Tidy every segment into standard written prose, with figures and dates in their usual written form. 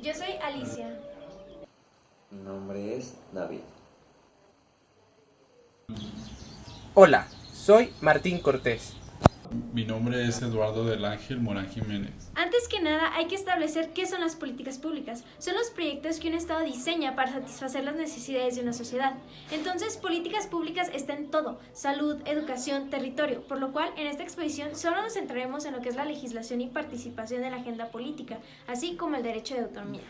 Yo soy Alicia. Mi nombre es David. Hola, soy Martín Cortés. Mi nombre es Eduardo del Ángel Morán Jiménez. Antes que nada, hay que establecer qué son las políticas públicas. Son los proyectos que un Estado diseña para satisfacer las necesidades de una sociedad. Entonces, políticas públicas está en todo: salud, educación, territorio, por lo cual en esta exposición solo nos centraremos en lo que es la legislación y participación en la agenda política, así como el derecho de autonomía.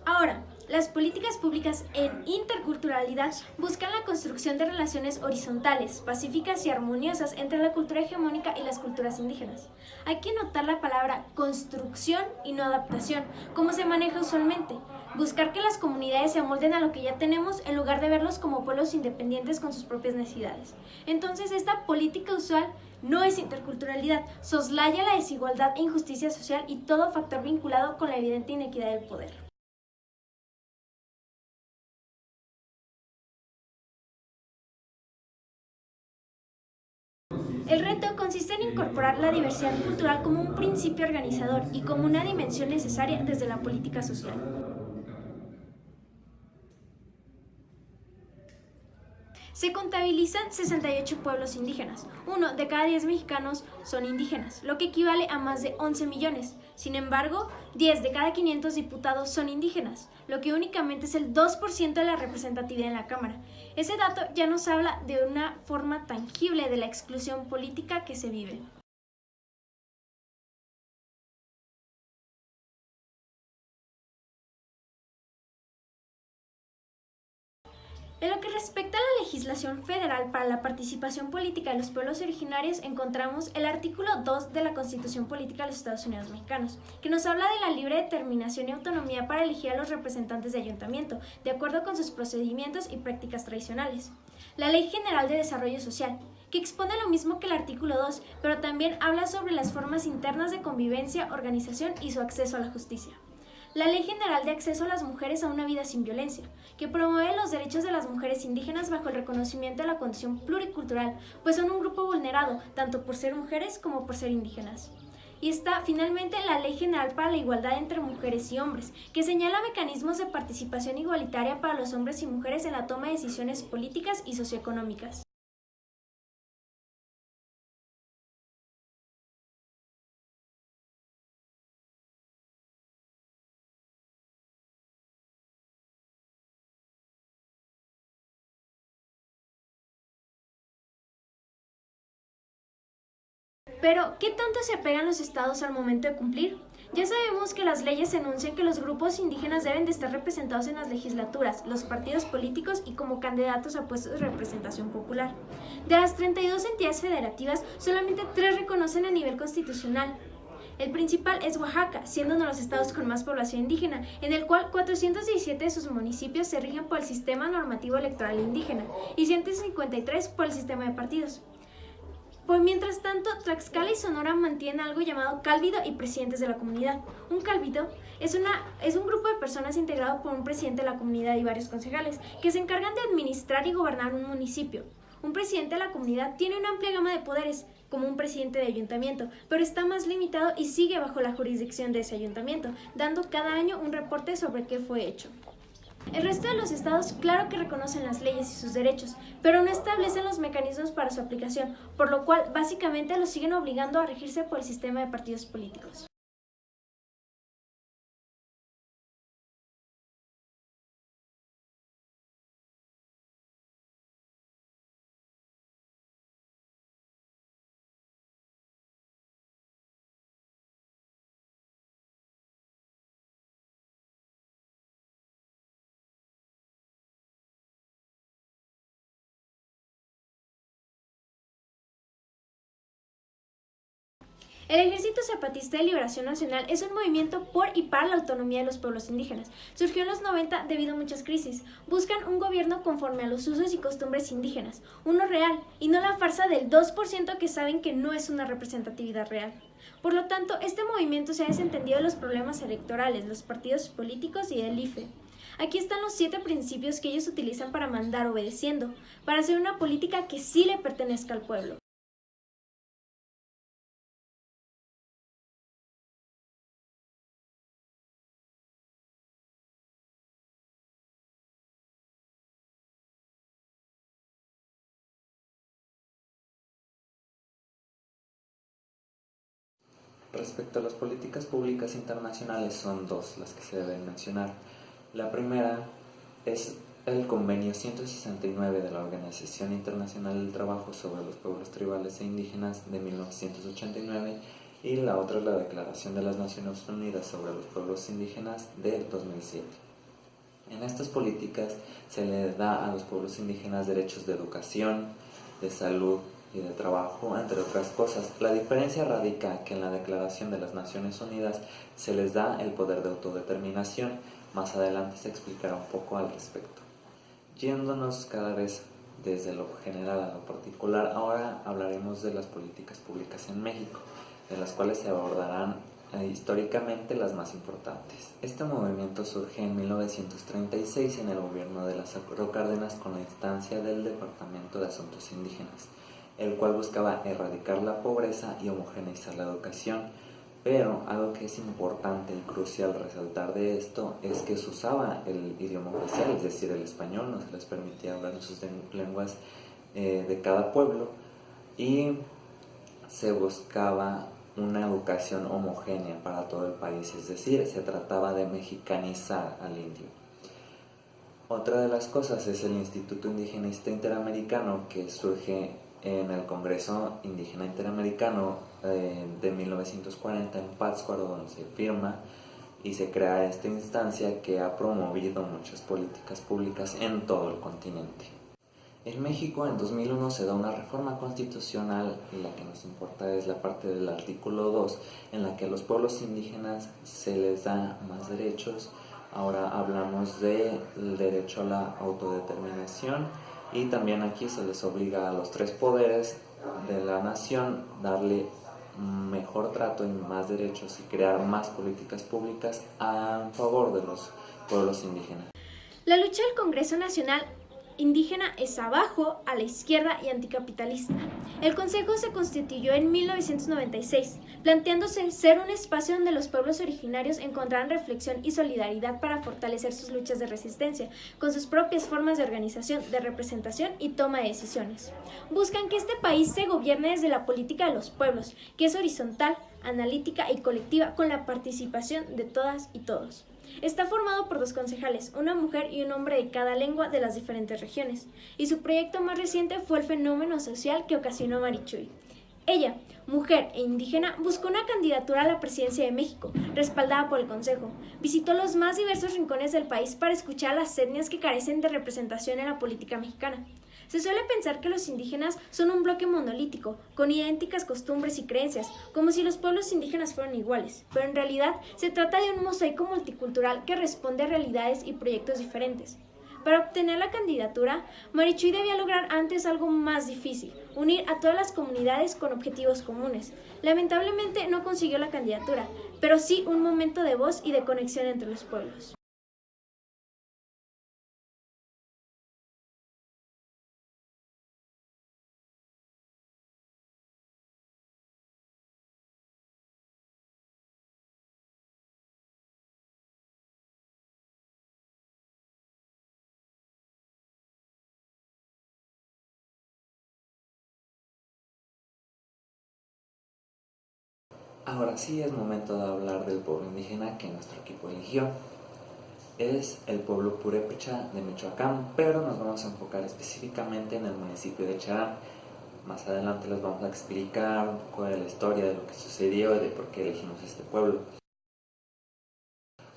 Ahora, las políticas públicas en interculturalidad buscan la construcción de relaciones horizontales, pacíficas y armoniosas entre la cultura hegemónica y las culturas indígenas. Hay que notar la palabra construcción y no adaptación, como se maneja usualmente. Buscar que las comunidades se amolden a lo que ya tenemos en lugar de verlos como pueblos independientes con sus propias necesidades. Entonces, esta política usual no es interculturalidad, soslaya la desigualdad e injusticia social y todo factor vinculado con la evidente inequidad del poder. El reto consiste en incorporar la diversidad cultural como un principio organizador y como una dimensión necesaria desde la política social. Se contabilizan 68 pueblos indígenas. 1 de cada 10 mexicanos son indígenas, lo que equivale a más de 11 millones. Sin embargo, 10 de cada 500 diputados son indígenas, lo que únicamente es el 2% de la representatividad en la Cámara. Ese dato ya nos habla de una forma tangible de la exclusión política que se vive. En lo que respecta a la legislación federal para la participación política de los pueblos originarios, encontramos el artículo 2 de la Constitución Política de los Estados Unidos Mexicanos, que nos habla de la libre determinación y autonomía para elegir a los representantes de ayuntamiento, de acuerdo con sus procedimientos y prácticas tradicionales. La Ley General de Desarrollo Social, que expone lo mismo que el artículo 2, pero también habla sobre las formas internas de convivencia, organización y su acceso a la justicia. La Ley General de Acceso a las Mujeres a una Vida sin Violencia, que promueve los derechos de las mujeres indígenas bajo el reconocimiento de la condición pluricultural, pues son un grupo vulnerado, tanto por ser mujeres como por ser indígenas. Y está, finalmente, la Ley General para la Igualdad entre Mujeres y Hombres, que señala mecanismos de participación igualitaria para los hombres y mujeres en la toma de decisiones políticas y socioeconómicas. Pero, ¿qué tanto se apegan los estados al momento de cumplir? Ya sabemos que las leyes enuncian que los grupos indígenas deben de estar representados en las legislaturas, los partidos políticos y como candidatos a puestos de representación popular. De las 32 entidades federativas, solamente 3 reconocen a nivel constitucional. El principal es Oaxaca, siendo uno de los estados con más población indígena, en el cual 417 de sus municipios se rigen por el sistema normativo electoral indígena y 153 por el sistema de partidos. Pues mientras tanto, Tlaxcala y Sonora mantienen algo llamado cálvido y presidentes de la comunidad. Un cálvido es un grupo de personas integrado por un presidente de la comunidad y varios concejales que se encargan de administrar y gobernar un municipio. Un presidente de la comunidad tiene una amplia gama de poderes, como un presidente de ayuntamiento, pero está más limitado y sigue bajo la jurisdicción de ese ayuntamiento, dando cada año un reporte sobre qué fue hecho. El resto de los estados claro que reconocen las leyes y sus derechos, pero no establecen los mecanismos para su aplicación, por lo cual básicamente los siguen obligando a regirse por el sistema de partidos políticos. El Ejército Zapatista de Liberación Nacional es un movimiento por y para la autonomía de los pueblos indígenas. Surgió en los 90 debido a muchas crisis. Buscan un gobierno conforme a los usos y costumbres indígenas, uno real, y no la farsa del 2% que saben que no es una representatividad real. Por lo tanto, este movimiento se ha desentendido de los problemas electorales, los partidos políticos y del IFE. Aquí están los 7 principios que ellos utilizan para mandar obedeciendo, para hacer una política que sí le pertenezca al pueblo. Respecto a las políticas públicas internacionales, son dos las que se deben mencionar. La primera es el Convenio 169 de la Organización Internacional del Trabajo sobre los Pueblos Tribales e Indígenas de 1989 y la otra es la Declaración de las Naciones Unidas sobre los Pueblos Indígenas de 2007. En estas políticas se le da a los pueblos indígenas derechos de educación, de salud y de trabajo, entre otras cosas. La diferencia radica que en la Declaración de las Naciones Unidas se les da el poder de autodeterminación. Más adelante se explicará un poco al respecto. Yéndonos cada vez desde lo general a lo particular, ahora hablaremos de las políticas públicas en México, de las cuales se abordarán históricamente las más importantes. Este movimiento surge en 1936 en el gobierno de Lázaro Cárdenas con la instancia del Departamento de Asuntos Indígenas, el cual buscaba erradicar la pobreza y homogeneizar la educación, pero algo que es importante y crucial resaltar de esto es que se usaba el idioma oficial, es decir, el español, no se les permitía hablar en sus lenguas de cada pueblo, y se buscaba una educación homogénea para todo el país, es decir, se trataba de mexicanizar al indio. Otra de las cosas es el Instituto Indigenista Interamericano, que surge en el Congreso Indígena Interamericano de 1940 en Pátzcuaro, donde se firma y se crea esta instancia que ha promovido muchas políticas públicas en todo el continente. En México, en 2001, se da una reforma constitucional y la que nos importa es la parte del artículo 2, en la que a los pueblos indígenas se les da más derechos. Ahora hablamos del derecho a la autodeterminación y también aquí se les obliga a los tres poderes de la nación darle mejor trato y más derechos y crear más políticas públicas a favor de los pueblos indígenas. La lucha del Congreso Nacional Indígena es abajo, a la izquierda y anticapitalista. El Consejo se constituyó en 1996, planteándose ser un espacio donde los pueblos originarios encontraran reflexión y solidaridad para fortalecer sus luchas de resistencia, con sus propias formas de organización, de representación y toma de decisiones. Buscan que este país se gobierne desde la política de los pueblos, que es horizontal, analítica y colectiva, con la participación de todas y todos. Está formado por 2 concejales, una mujer y un hombre de cada lengua de las diferentes regiones, y su proyecto más reciente fue el fenómeno social que ocasionó Marichuy. Ella, mujer e indígena, buscó una candidatura a la presidencia de México, respaldada por el Consejo. Visitó los más diversos rincones del país para escuchar a las etnias que carecen de representación en la política mexicana. Se suele pensar que los indígenas son un bloque monolítico, con idénticas costumbres y creencias, como si los pueblos indígenas fueran iguales, pero en realidad se trata de un mosaico multicultural que responde a realidades y proyectos diferentes. Para obtener la candidatura, Marichuy debía lograr antes algo más difícil, unir a todas las comunidades con objetivos comunes. Lamentablemente no consiguió la candidatura, pero sí un momento de voz y de conexión entre los pueblos. Ahora sí es momento de hablar del pueblo indígena que nuestro equipo eligió. Es el pueblo purépecha de Michoacán, pero nos vamos a enfocar específicamente en el municipio de Charán. Más adelante les vamos a explicar un poco de la historia, de lo que sucedió y de por qué elegimos este pueblo.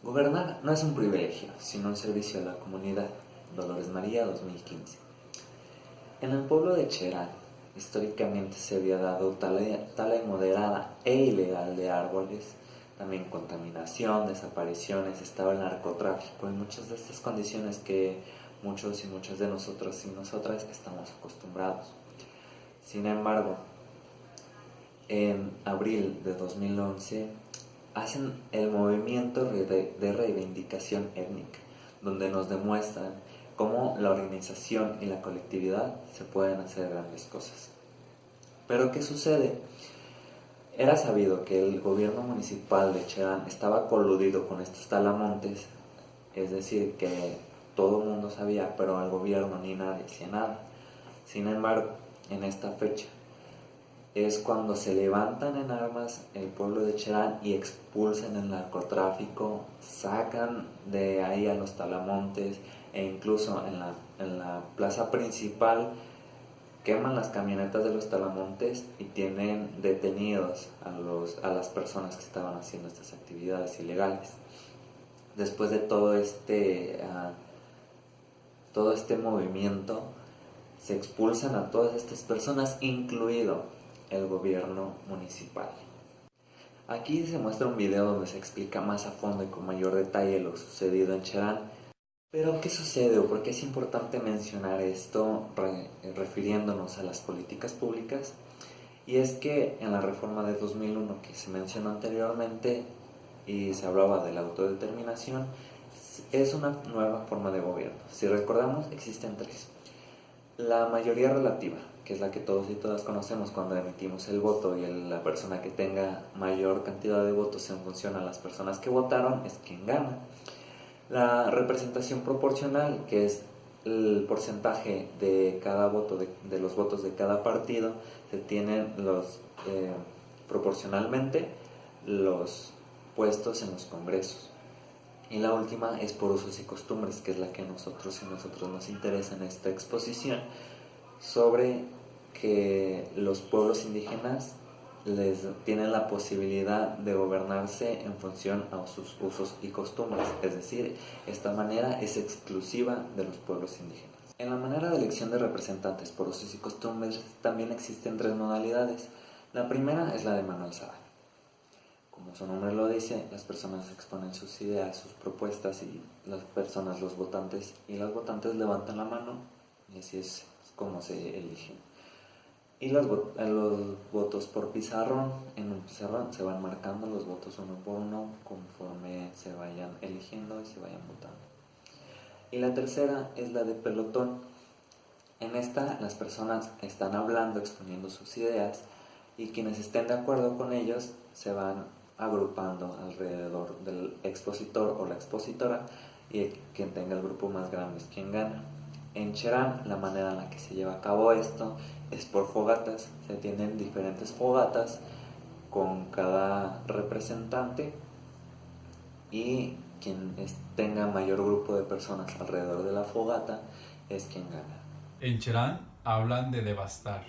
Gobernar no es un privilegio, sino un servicio a la comunidad. Dolores María, 2015. En el pueblo de Cherán, históricamente se había dado tala moderada e ilegal de árboles, también contaminación, desapariciones, estaba el narcotráfico y muchas de estas condiciones que muchos y muchas de nosotros y nosotras estamos acostumbrados. Sin embargo, en abril de 2011 hacen el movimiento de reivindicación étnica, donde nos demuestran cómo la organización y la colectividad se pueden hacer grandes cosas. Pero ¿qué sucede? Era sabido que el gobierno municipal de Cherán estaba coludido con estos talamontes, es decir, que todo el mundo sabía, pero el gobierno ni nadie hacía nada. Sin embargo, en esta fecha, es cuando se levantan en armas el pueblo de Cherán y expulsan el narcotráfico, sacan de ahí a los talamontes e incluso en la plaza principal queman las camionetas de los talamontes y tienen detenidos a las personas que estaban haciendo estas actividades ilegales. Después de todo este movimiento, se expulsan a todas estas personas, incluido el gobierno municipal. Aquí se muestra un video donde se explica más a fondo y con mayor detalle lo sucedido en Cherán. Pero, ¿qué sucede o por qué es importante mencionar esto refiriéndonos a las políticas públicas? Y es que en la reforma de 2001 que se mencionó anteriormente y se hablaba de la autodeterminación, es una nueva forma de gobierno. Si recordamos, existen tres. La mayoría relativa, que es la que todos y todas conocemos cuando emitimos el voto, y la persona que tenga mayor cantidad de votos en función a las personas que votaron es quien gana. La representación proporcional, que es el porcentaje de cada voto, de los votos de cada partido, se tienen proporcionalmente los puestos en los congresos. Y la última es por usos y costumbres, que es la que a nosotros nos interesa en esta exposición, sobre que los pueblos indígenas tienen la posibilidad de gobernarse en función a sus usos y costumbres, es decir, esta manera es exclusiva de los pueblos indígenas. En la manera de elección de representantes por usos y costumbres también existen tres modalidades. La primera es la de mano alzada. Como su nombre lo dice, las personas exponen sus ideas, sus propuestas, y las personas, los votantes y las votantes levantan la mano, y así es como se eligen. Y los votos por pizarrón, en un pizarrón se van marcando los votos uno por uno conforme se vayan eligiendo y se vayan votando. Y la tercera es la de pelotón. En esta las personas están hablando, exponiendo sus ideas, y quienes estén de acuerdo con ellos se van agrupando alrededor del expositor o la expositora, y quien tenga el grupo más grande es quien gana. En Cherán, la manera en la que se lleva a cabo esto es por fogatas. Se tienen diferentes fogatas con cada representante, y quien tenga mayor grupo de personas alrededor de la fogata es quien gana. En Cherán hablan de devastar,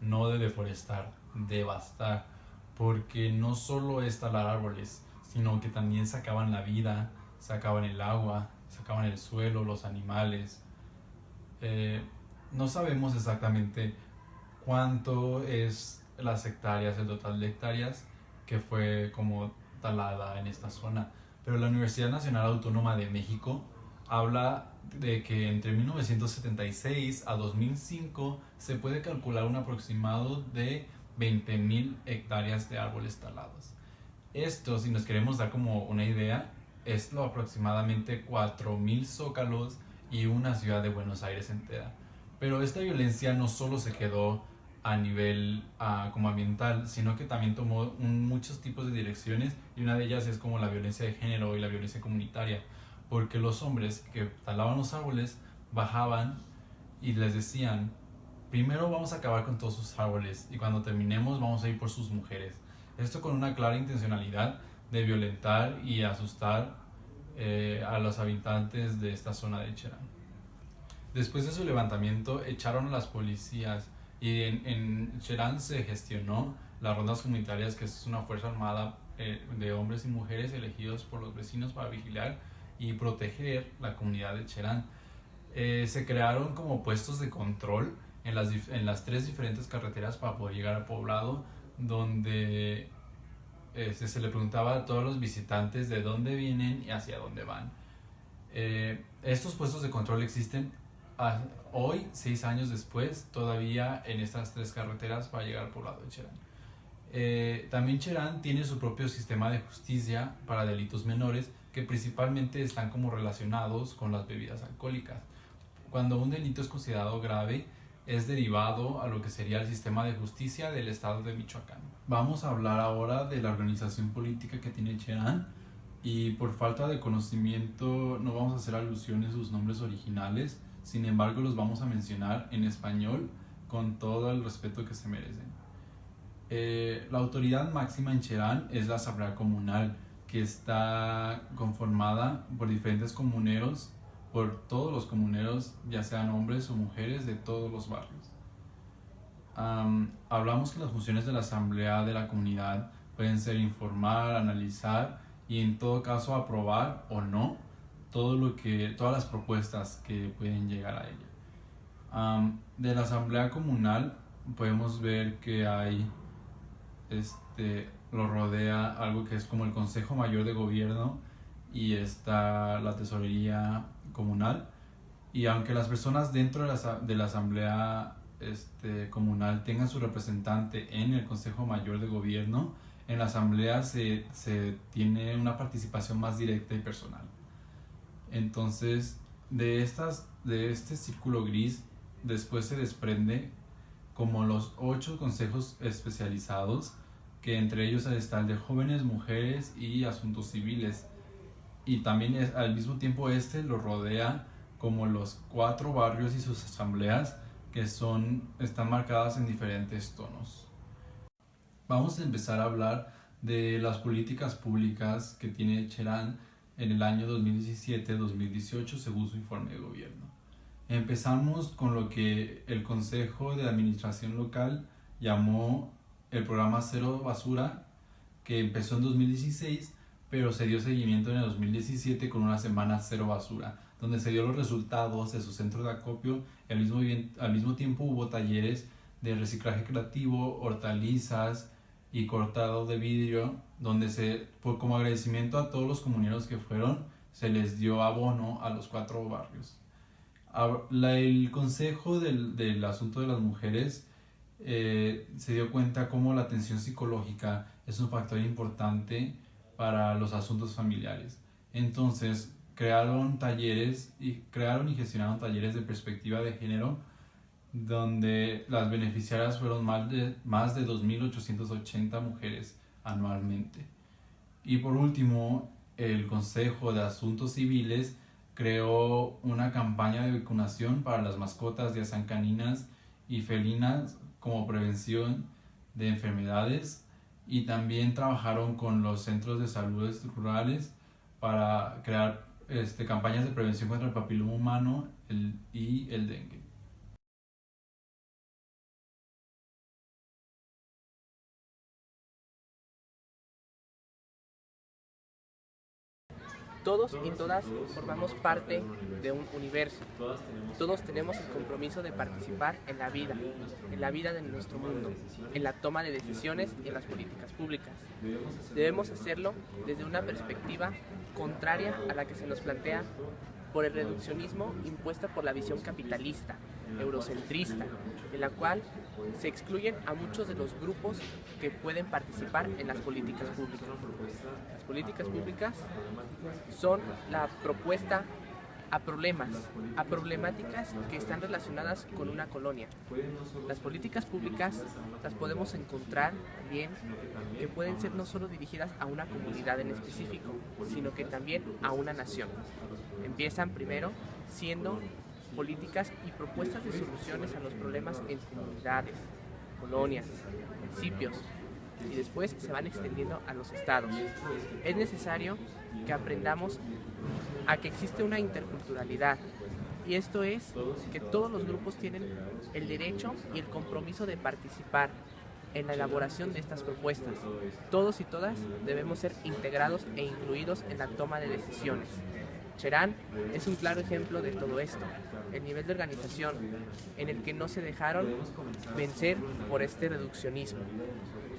no de deforestar, devastar, porque no solo es talar árboles, sino que también se acaban la vida, se acaban el agua, se acaban el suelo, los animales. No sabemos exactamente cuánto es las hectáreas, el total de hectáreas que fue como talada en esta zona, pero la Universidad Nacional Autónoma de México habla de que entre 1976 a 2005 se puede calcular un aproximado de 20.000 hectáreas de árboles talados. Esto, si nos queremos dar como una idea, es lo aproximadamente 4.000 zócalos y una ciudad de Buenos Aires entera. Pero esta violencia no solo se quedó a nivel como ambiental, sino que también tomó muchos tipos de direcciones, y una de ellas es como la violencia de género y la violencia comunitaria, porque los hombres que talaban los árboles bajaban y les decían: primero vamos a acabar con todos sus árboles y cuando terminemos vamos a ir por sus mujeres. Esto con una clara intencionalidad de violentar y asustar a los habitantes de esta zona de Cherán. Después de su levantamiento echaron a las policías, y en Cherán se gestionó las rondas comunitarias, que es una fuerza armada de hombres y mujeres elegidos por los vecinos para vigilar y proteger la comunidad de Cherán. Se crearon como puestos de control en las tres diferentes carreteras para poder llegar al poblado, donde se le preguntaba a todos los visitantes de dónde vienen y hacia dónde van. Estos puestos de control existen hoy, 6 años después, todavía en estas tres carreteras para llegar al poblado de Cherán. También Cherán tiene su propio sistema de justicia para delitos menores, que principalmente están como relacionados con las bebidas alcohólicas. Cuando un delito es considerado grave, es derivado a lo que sería el sistema de justicia del estado de Michoacán. Vamos a hablar ahora de la organización política que tiene Cherán, y por falta de conocimiento no vamos a hacer alusiones a sus nombres originales, sin embargo los vamos a mencionar en español con todo el respeto que se merecen. La autoridad máxima en Cherán es la Asamblea Comunal, que está conformada por diferentes comuneros, por todos los comuneros, ya sean hombres o mujeres de todos los barrios. Hablamos que las funciones de la Asamblea de la Comunidad pueden ser informar, analizar y en todo caso aprobar o no todas las propuestas que pueden llegar a ella. De la Asamblea Comunal podemos ver que hay lo rodea algo que es como el Consejo Mayor de Gobierno y está la Tesorería Comunal, y aunque las personas dentro de la Asamblea Comunal tengan su representante en el Consejo Mayor de Gobierno, en la Asamblea se tiene una participación más directa y personal. Entonces, de este círculo gris después se desprende como los 8 consejos especializados, que entre ellos está el de jóvenes, mujeres y asuntos civiles. Y también al mismo tiempo lo rodea como los 4 barrios y sus asambleas, que están marcadas en diferentes tonos. Vamos a empezar a hablar de las políticas públicas que tiene Cherán en el año 2017-2018 según su informe de gobierno. Empezamos con lo que el Consejo de Administración Local llamó el programa Cero Basura, que empezó en 2016, pero se dio seguimiento en el 2017 con una semana Cero Basura, donde se dio los resultados de su centro de acopio y al mismo tiempo hubo talleres de reciclaje creativo, hortalizas y cortado de vidrio, donde como agradecimiento a todos los comuneros que fueron, se les dio abono a los 4 barrios. El consejo del asunto de las mujeres se dio cuenta cómo la atención psicológica es un factor importante para los asuntos familiares. Entonces crearon y gestionaron talleres de perspectiva de género, donde las beneficiarias fueron más de 2.880 mujeres anualmente. Y por último, el Consejo de Asuntos Civiles creó una campaña de vacunación para las mascotas, ya sean caninas y felinas, como prevención de enfermedades, y también trabajaron con los centros de salud rurales para crear campañas de prevención contra el papiloma humano y el dengue. Todos y todas formamos parte de un universo. Todos tenemos el compromiso de participar en la vida de nuestro mundo, en la toma de decisiones y en las políticas públicas. Debemos hacerlo desde una perspectiva contraria a la que se nos plantea por el reduccionismo impuesta por la visión capitalista, eurocentrista, en la cual se excluyen a muchos de los grupos que pueden participar en las políticas públicas. Las políticas públicas son la propuesta a problemáticas que están relacionadas con una colonia. Las políticas públicas las podemos encontrar también que pueden ser no solo dirigidas a una comunidad en específico, sino que también a una nación. Empiezan primero siendo políticas y propuestas de soluciones a los problemas en comunidades, colonias, municipios, y después se van extendiendo a los estados. Es necesario que aprendamos a que existe una interculturalidad, y esto es que todos los grupos tienen el derecho y el compromiso de participar en la elaboración de estas propuestas. Todos y todas debemos ser integrados e incluidos en la toma de decisiones. Cherán es un claro ejemplo de todo esto, el nivel de organización en el que no se dejaron vencer por este reduccionismo.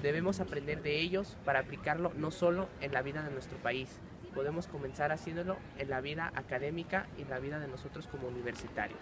Debemos aprender de ellos para aplicarlo no solo en la vida de nuestro país, podemos comenzar haciéndolo en la vida académica y en la vida de nosotros como universitarios.